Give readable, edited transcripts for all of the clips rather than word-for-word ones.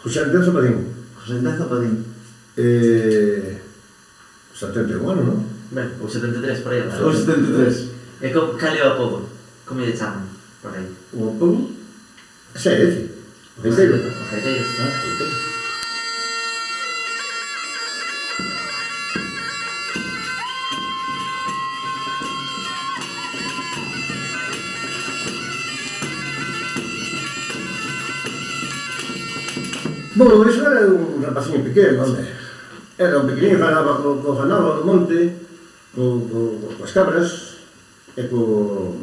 José Antenzo Padín. José Antenzo Padín. 71 anos, non? Ben, ou 73, por aí. Ou 73. E cal é o apodo? Como lle chaman por aí? O apodo? Ese é ese. O Geiteiro. O Geiteiro. Geiteiro. Bueno, eso era un rapacinho pequeno, hombre. Era un pequeniño que andaba co ganado do monte, coas cabras, e cos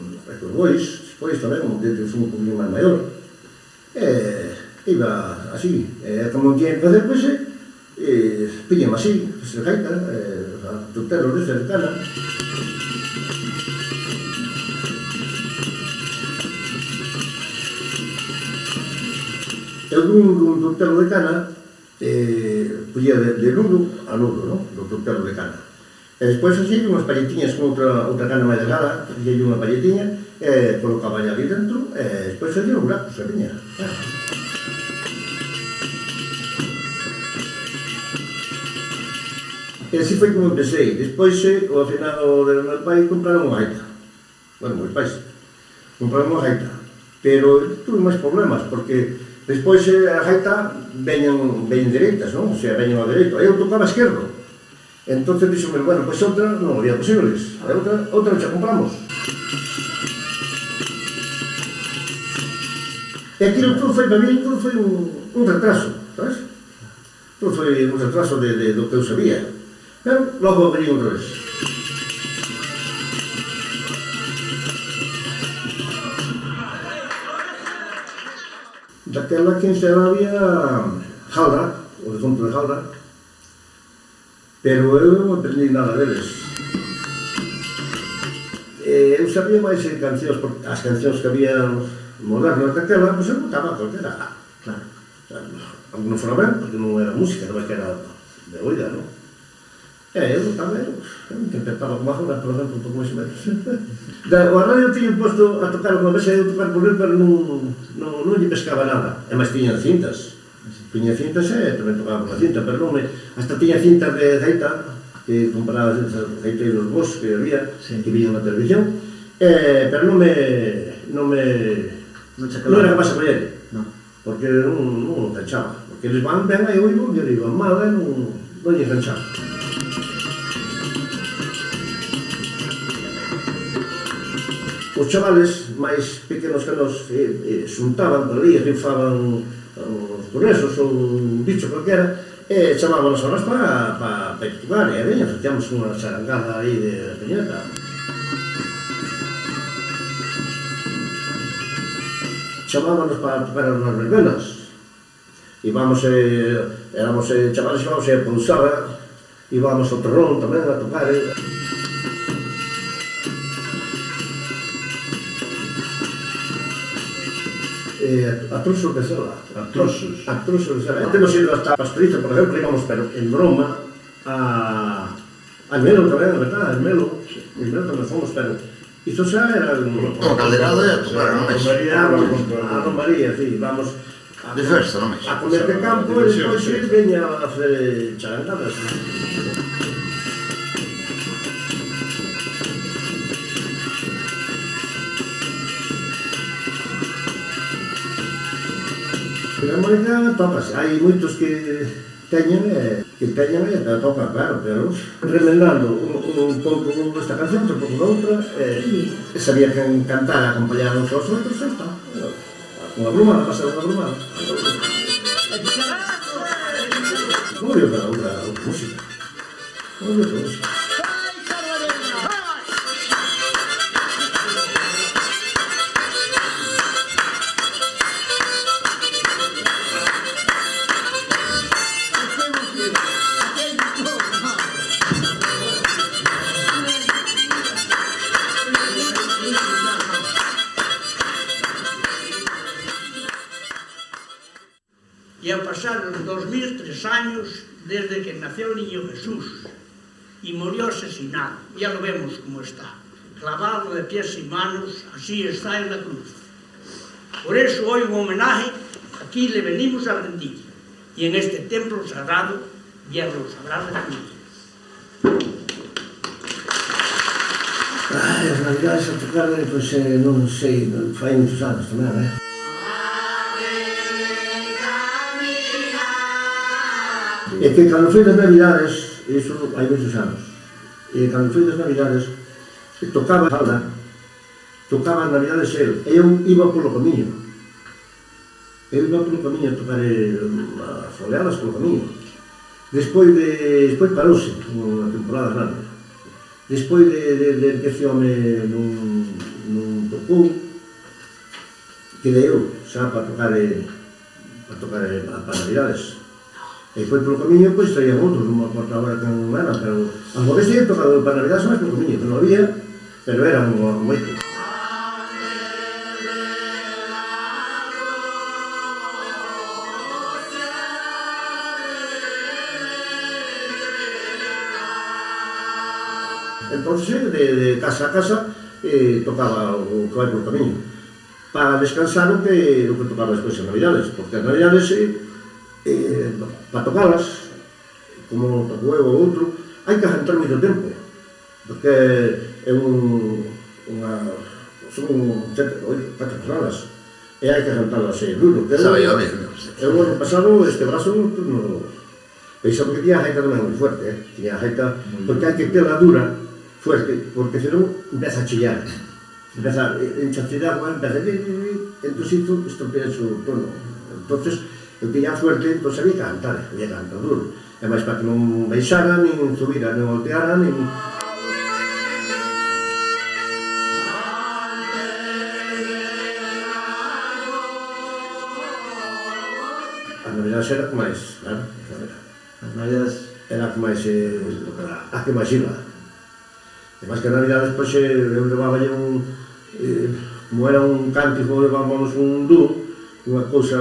bois, despois tamén, desde un poquinho máis maior. Iba así, como tinha que facer, pois, pillame así, se gaita, tutelo de cercana. Eu dun tutelo de cana, puñía de nudo a nudo, non? Do tutelo de cana. E despois así, unhas palletiñas con outra cana máis delgada, fixei unha palletiña, colocaba ali dentro, e despois fixei un buraco, se viña. E así foi como empecé. Despois, ao final do meu pai, compraron unha gaita. Bueno, meus pais compraron unha gaita. Pero tuve máis problemas, porque despois a gaita veñen dereitas, non? O sea, veñen ao dereito. Eu tocaba esquerdo. Entón dixome, bueno, pois outra non había posibles. Outra xa compramos. E aquilo todo foi, para mí, todo foi un retraso, sabes? Todo foi un retraso do que eu sabía. Pero logo venía outra vez. Daquela que en Serra había Jalda, o de Fonte de Jalda, pero eu non aprendi nada deles. Eu sabía máis cancións, porque as cancións que había modernas daquela, pois eu botaba calquera. Claro. Non fora ben, porque non era música, non é que era de oida, non? Eu botaba, eu interpretaba como agora, por exemplo, un pouco máis ou menos. O radio tiño posto a tocar unha vez, eu tocar por él, pero non lle pescaba nada. E máis tiñan cintas. Tiña cintas e tamén tocaba por a cinta, pero non me... Hasta tiña cintas de gaita, que compraba gaiteiros bons que había, que viñan na televisión, pero non era capaz de coller, porque non o enganchaba. Porque eles van ben aí oivo, e eles van mal, e non lle enganchaba. Os chavales máis pequenos que nos xuntaban por ali, rifaban os conexos ou un bicho calquera, e chamábanos a nós para tocar, e veña, facíamos unha charangada aí de peñeta. Chamábanos para tocar as verbenas, éramos chavales, íbamos a Pousada, íbamos ao Terrón tamén a tocar, a Truso de Sela. A Truso de Sela. Temos ido hasta a Pastoriza, por exemplo, íbamos, pero en broma, a Melo tamén, a verdad, a Melo tamén fomos, pero isto xa era... Como calderado e a tocar, non é? A Romaría, sí, vamos... De festa, non é? A comer de campo e despois veña a fazer charangadas. A música tócase, hai moitos que teñen e tocan, claro, pero remendando un pouco esta canción, un pouco da outra, sabía que cantar, acompañar uns aos outros, e está. Unha brumada, pasar unha brumada. Non había outra música. Non había outra música. Ya pasaron 2003 años desde que nació el niño Jesús y murió asesinado. Ya lo vemos cómo está, clavado de pies y manos, así está en la cruz. Por eso hoy un homenaje, aquí le venimos a rendir. y en este templo sagrado bien lo sabrás recibir. As navidades a tocar, pois non sei, fai muitos anos tamén, E que cando foi das navidades, iso hai moitos anos, e cando foi das navidades, tocaba a falda, tocaba as navidades el, e eu iba polo camiño. Eu iba polo camiño a tocar as foleadas polo camiño. Despois parouse, unha temporada grande. Despois de que ese home non tocou, quedei eu xa para tocar as navidades. E foi polo camiño, pois traían outros, non me acordo agora quen era, pero algo que se tocado para navidades máis polo camiño, que non había, pero eran moitos. Entonces, de casa a casa, tocaba o que vai polo camiño, para descansar o que tocaba despois en navidades, porque as navidades, para tocalas, como tocou eu ou outro, hai que aguantar moito tempo, porque son 7, 8, 4 personas, e hai que aguantarlas duro. Sabe yo mismo. Eu ano pasado, este brazo, pensaba que tiña a jaita tamén moi fuerte, tiña a jaita, porque hai que tela dura, fuerte, porque senón empeza a chillar, empeza a encharse de agua, empeza a... Entón isto estropea o tono. Entonces, eu tiña fuerte, entón había que cantar duro. E máis para que non baixara, nin subira, nin volteara, nin... As navidades era que máis, claro, As navidades era que máis, a que máis iba. E máis que as navidades, pois, eu levaballe como era un cántico, levábamos un dúo, unha cousa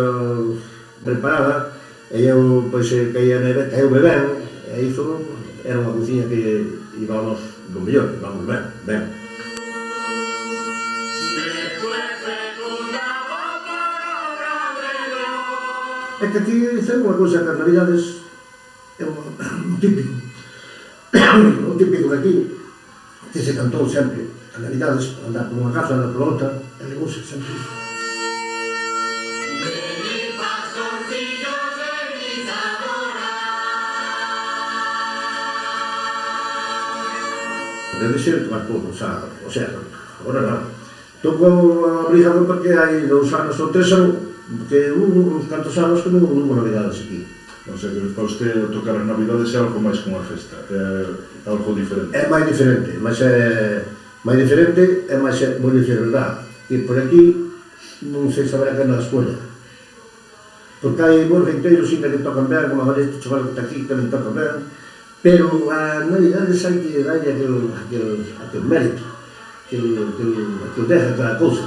preparada, e eu, pois, caía eu bebén, e iso era unha cociña que íbamos do mellor, íbamos ben. É que aquí é unha cousa que as navidades é un típico, un típico de aquí, que se cantou sempre, as navidades, andar por unha casa, andar por outra, e legouse sempre iso. Debe ser tocar todo, o sea, agora non. Toco abrigado porque hai 2 anos ou 3 anos, que uns cantos anos que non hubo navidades aquí. O sea, que para usted tocar as navidades é algo máis que unha festa, é algo diferente. É máis diferente, mas é máis diferente e máis moi dicir verdad. Que por aquí non sei saber a que na escola. Porque hai bons reiteiros que tocan ben, como agora este chaval que está aquí tamén tocan ben, pero a navidades hai que darlle aquel mérito, aquel deja cada cousa.